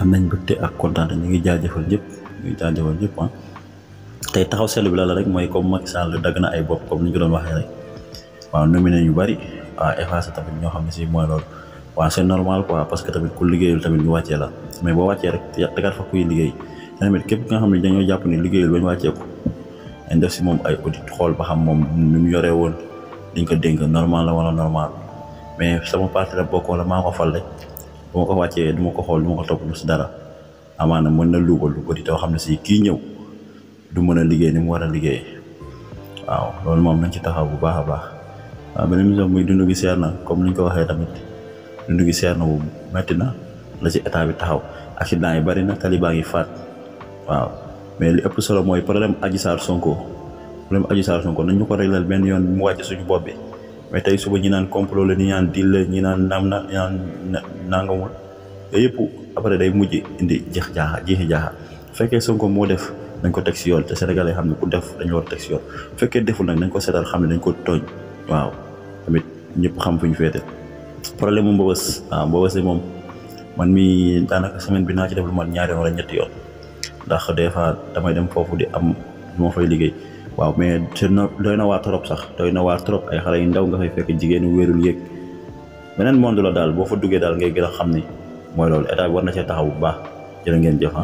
am nañ bëgte ak kontaan ñu ngi jaajëfal ñëpp tey taxaw seetlu bi la rek mooy comme Macky Sall dagg na ay bopp comme ni ñu ko doon waxee rek waaw nominé ñu bari waaw effacé tamit ñoo xam ne si mooy loolu waaw c'est normal quoi parce que tamit ku liggéeyul tamit ñu wàccee la mais boo wàccee rek tegaat fa kuy liggéey tamit képp nga xam ne dañoo jàpp ni liggéeyul ba ñu wàccee ko dañ def si moom ay audit xool ba xam moom ni mu yoree woon liñ ko dénk normal la wala normal mais sama parti la bokk wala maa ko fal rek bu ma ko wàccee du ma ko xool du ma ko topp lu si dara amaana mën na luubal lu bëri te xam ne si kii ñëw du mën a liggéey ni mu war a liggéey waaw loolu moom nañ ci taxaw bu baax a baax waaw beneen mission muy dund gi seer na comme ni ñu ko waxee tamit dund gi seer na bu metti na la ci état bi taxaw accident yi bari na talibaa ngi faat waaw mais li ëpp solo mooy problème Adji Sarr Sonko nañ ñu ko réglal benn yoon mu wàcc suñu bopp bi mais tey suba ñi naan complot la ñi naan deal la ñi naan naam na ñi naan nangamul yooyu yëpp après day mujj indi jeexi jaaxa fekkee Sonko moo def nañ ko teg si yoon te Sénégalais xam ne ku def dañu war a teg si yoon fekkee deful nag nañ ko seetal xam ne dañ ko tooñ waaw tamit ñëpp xam fu ñu féete problème mu Mbeubeuss moom man mi daanaka semaine bi naa ci def lu mat 2 wala 3 yoon ndax des fois damay dem foofu di am lu ma fay liggéey waaw mais doy na waar trop sax ay xale yu ndaw nga fay fekk jigéenu wéerul yéeg beneen monde la daal boo fa duggee daal ngay gën a xam ni mooy loolu état bi war na cee taxaw bu baax jërë ngeen jëf